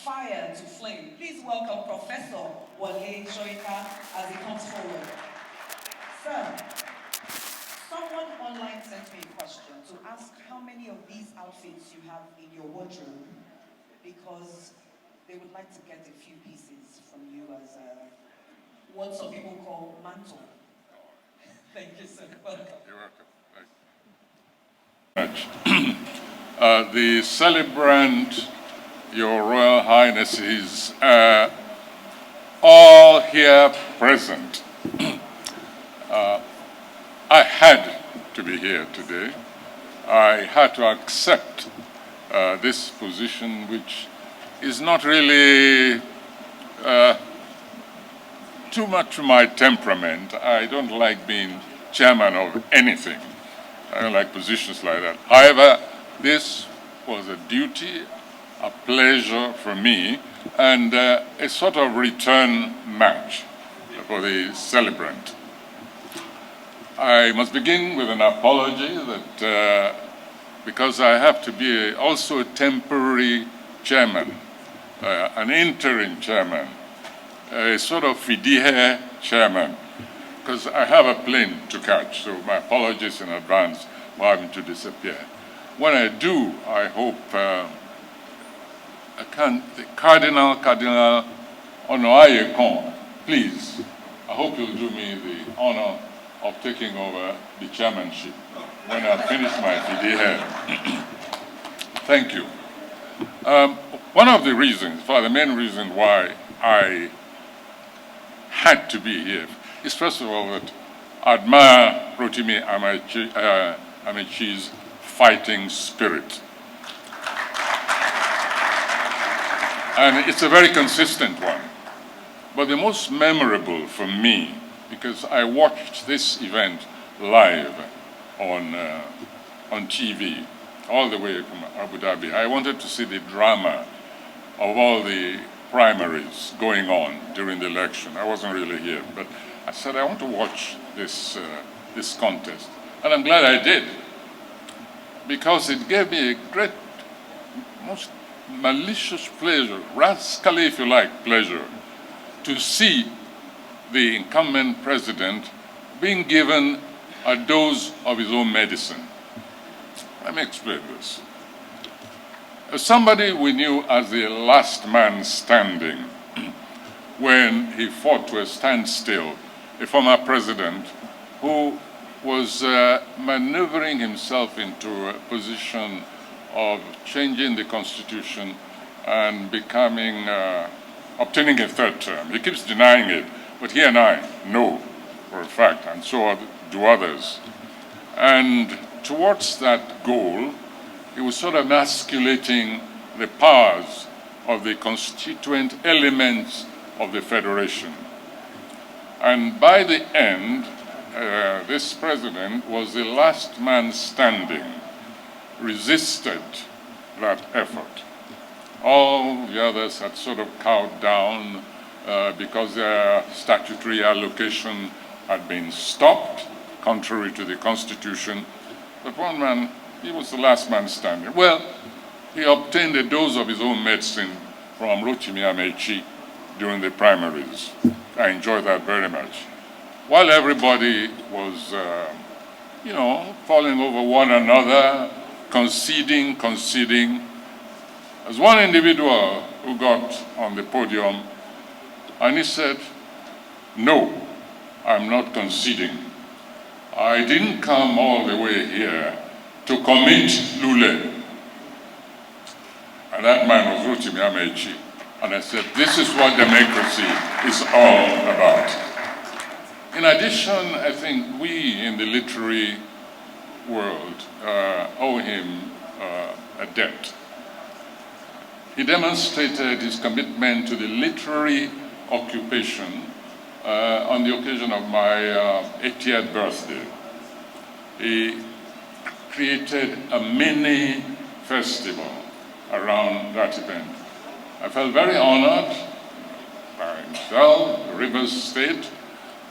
fire to flame. Please welcome Professor Wole Soyinka as he comes forward. Sir, someone online sent me a question to ask how many of these outfits you have in your wardrobe, because they would like to get a few pieces from you as what some people call mantle. Thank you, sir. Welcome. You're welcome. The celebrant, Your Royal Highnesses, all here present. I had to be here today. I had to accept this position, which is not really too much to my temperament. I don't like being chairman of anything. I don't like positions like that. However, this was a duty, a pleasure for me, and a sort of return match for the celebrant. I must begin with an apology that because I have to be also a temporary chairman, an interim chairman, a sort of fidihe chairman, because I have a plane to catch, so my apologies in advance for having to disappear. When I do, I hope the Cardinal Omoyele, please, I hope you'll do me the honor of taking over the chairmanship when I finish my fidihe. Thank you. One of the reasons, the main reason why I had to be here is, first of all, that I admire Rotimi Amaechi's fighting spirit. And it's a very consistent one. But the most memorable for me, because I watched this event live on TV, all the way from Abu Dhabi. I wanted to see the drama of all the primaries going on during the election. I wasn't really here, but I said, I want to watch this contest. And I'm glad I did, because it gave me a great, most malicious pleasure, rascally, if you like, pleasure, to see the incumbent president being given a dose of his own medicine. Let me explain this. Somebody we knew as the last man standing when he fought to a standstill, a former president who was maneuvering himself into a position of changing the constitution and becoming, obtaining a third term. He keeps denying it, but he and I know for a fact, and so do others. And towards that goal, he was sort of emasculating the powers of the constituent elements of the federation. And by the end, this president was the last man standing, resisted that effort. All the others had sort of cowed down because their statutory allocation had been stopped, contrary to the Constitution. But one man, he was the last man standing. Well, he obtained a dose of his own medicine from Rotimi Amaechi during the primaries. I enjoyed that very much. While everybody was, falling over one another, conceding, there's one individual who got on the podium and he said, no, I'm not conceding. I didn't come all the way here to commit Lule. And that man was Rotimi Amaechi. And I said, this is what democracy is all about. In addition, I think we in the literary world owe him a debt. He demonstrated his commitment to the literary occupation on the occasion of my 80th birthday. He created a mini festival around that event. I felt very honored by himself, Rivers State,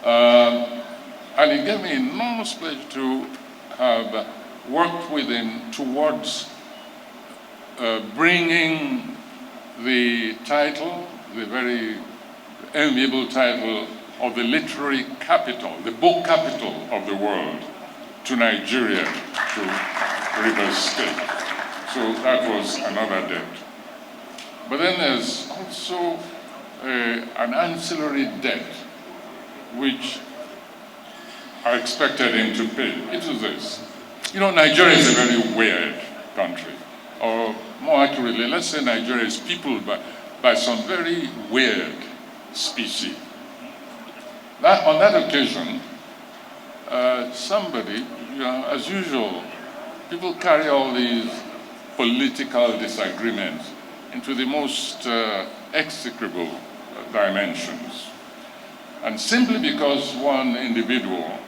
and it gave me enormous pleasure to have worked with him towards bringing the title, the very enviable title of the literary capital, the book capital of the world, to Nigeria, to Rivers State. So that was another debt. But then there's also an ancillary debt which I expected him to pay. It was this. You know, Nigeria is a very weird country. Or more accurately, let's say Nigeria is peopled by some very weird species. On that occasion, somebody, you know, as usual, people carry all these political disagreements into the most execrable dimensions. And simply because one individual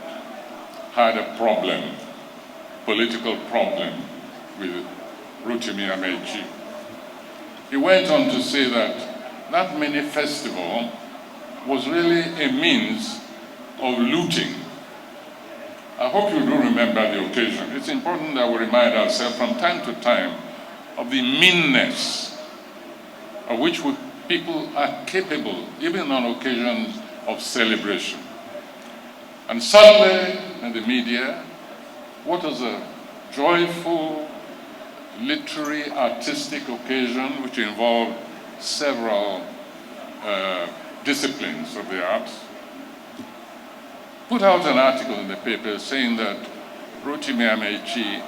had a problem, political problem with Rotimi Amaechi, he went on to say that that mini festival was really a means of looting. I hope you do remember the occasion. It's important that we remind ourselves from time to time of the meanness of which people are capable, even on occasions of celebration. And suddenly, in the media, what was a joyful, literary, artistic occasion which involved several disciplines of the arts, put out an article in the paper saying that Rotimi Amaechi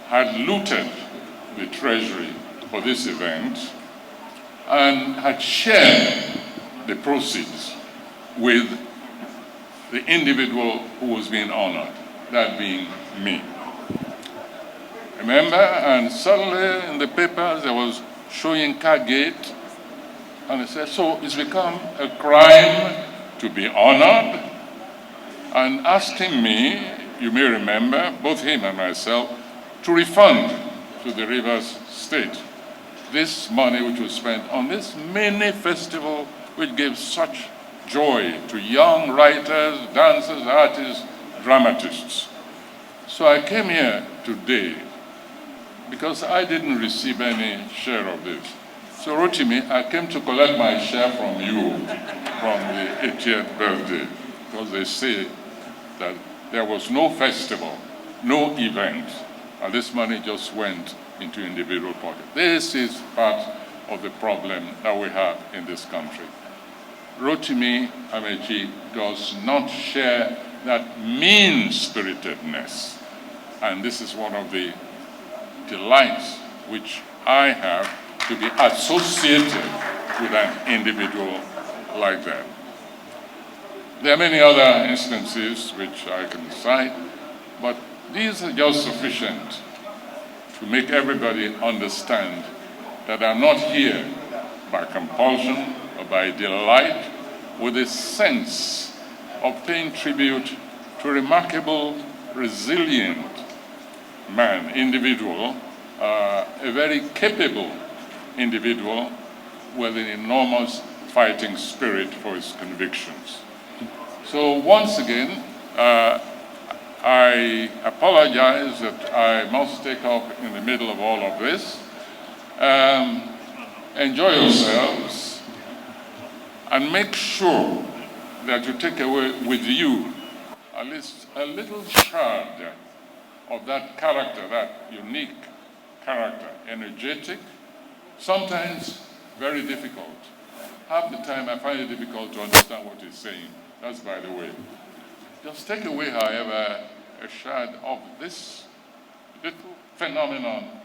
had looted the treasury for this event and had shared the proceeds with the individual who was being honored, that being me. Remember? And suddenly in the papers there was Soyinka Gate, and it said, so it's become a crime to be honored, and asking me, you may remember, both him and myself, to refund to the Rivers State this money which was spent on this mini festival which gave such joy to young writers, dancers, artists, dramatists. So I came here today because I didn't receive any share of this. So Rotimi, I came to collect my share from you, from the 80th birthday, because they say that there was no festival, no event, and this money just went into individual pockets. This is part of the problem that we have in this country. Rotimi Amaechi does not share that mean-spiritedness, and this is one of the delights which I have to be associated with an individual like that. There are many other instances which I can cite, but these are just sufficient to make everybody understand that I'm not here by compulsion or by delight, with a sense of paying tribute to a remarkable, resilient man, individual, a very capable individual with an enormous fighting spirit for his convictions. So once again, I apologize that I must take up in the middle of all of this. Enjoy yourselves and make sure that you take away with you at least a little shard of that character, that unique character, energetic, sometimes very difficult. Half the time I find it difficult to understand what he's saying. That's by the way. Just take away, however, a shard of this little phenomenon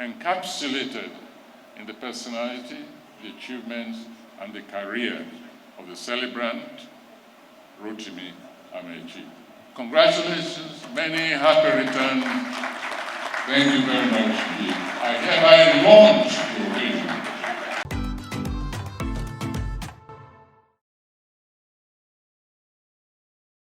encapsulated in the personality, the achievements, and the career of the celebrant, Rotimi Amaechi. Congratulations, many happy returns. Thank you very much indeed. I hereby launch the occasion.